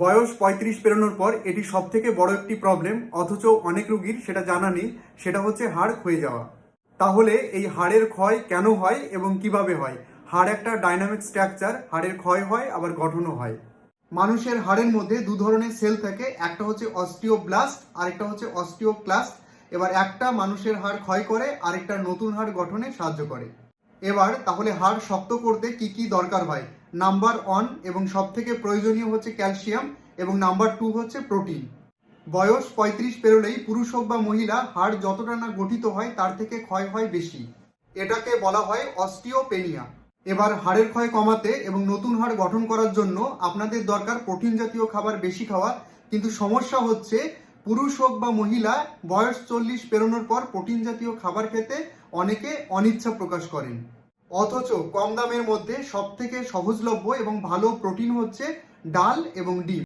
বয়স 35 পেরোনোর পর এটি সবথেকে বড় একটি প্রবলেম, অথচ অনেক রোগীর সেটা জানা নেই। সেটা হচ্ছে হাড় ক্ষয়ে যাওয়া। তাহলে এই হাড়ের ক্ষয় কেন হয় এবং কিভাবে হয়? হাড় একটা ডাইনামিক স্ট্রাকচার, হাড়ের ক্ষয় হয় আবার গঠনও হয়। মানুষের হাড়ের মধ্যে দু ধরনের সেল থাকে, একটা হচ্ছে অস্টিওব্লাস্ট আর একটা হচ্ছে অস্টিওক্লাস্ট। এবার একটা মানুষের হাড় ক্ষয় করে, আরেকটা নতুন হাড় গঠনে সাহায্য করে। এবার তাহলে হাড় শক্ত করতে কি কি দরকার হয়? নাম্বার 1 এবং সব থেকে প্রয়োজনীয় হচ্ছে ক্যালসিয়াম, এবং নাম্বার 2 হচ্ছে প্রোটিন। বয়স 35 পেরোলেই পুরুষ হোক বা মহিলা, হাড় যতটা না গঠিত হয় তার থেকে ক্ষয় হয় বেশি। এটাকে বলা হয় অস্টিওপেনিয়া। এবার হাড়ের ক্ষয় কমাতে এবং নতুন হাড় গঠন করার জন্য আপনাদের দরকার প্রোটিন জাতীয় খাবার বেশি খাওয়া। কিন্তু সমস্যা হচ্ছে, পুরুষ হোক বা মহিলা, বয়স 40 পেরোনোর পর প্রোটিন জাতীয় খাবার খেতে অনেকে অনিচ্ছা প্রকাশ করেন। অথচ কম দামের মধ্যে সব থেকে সহজলভ্য এবং ভালো প্রোটিন হচ্ছে ডাল এবং ডিম।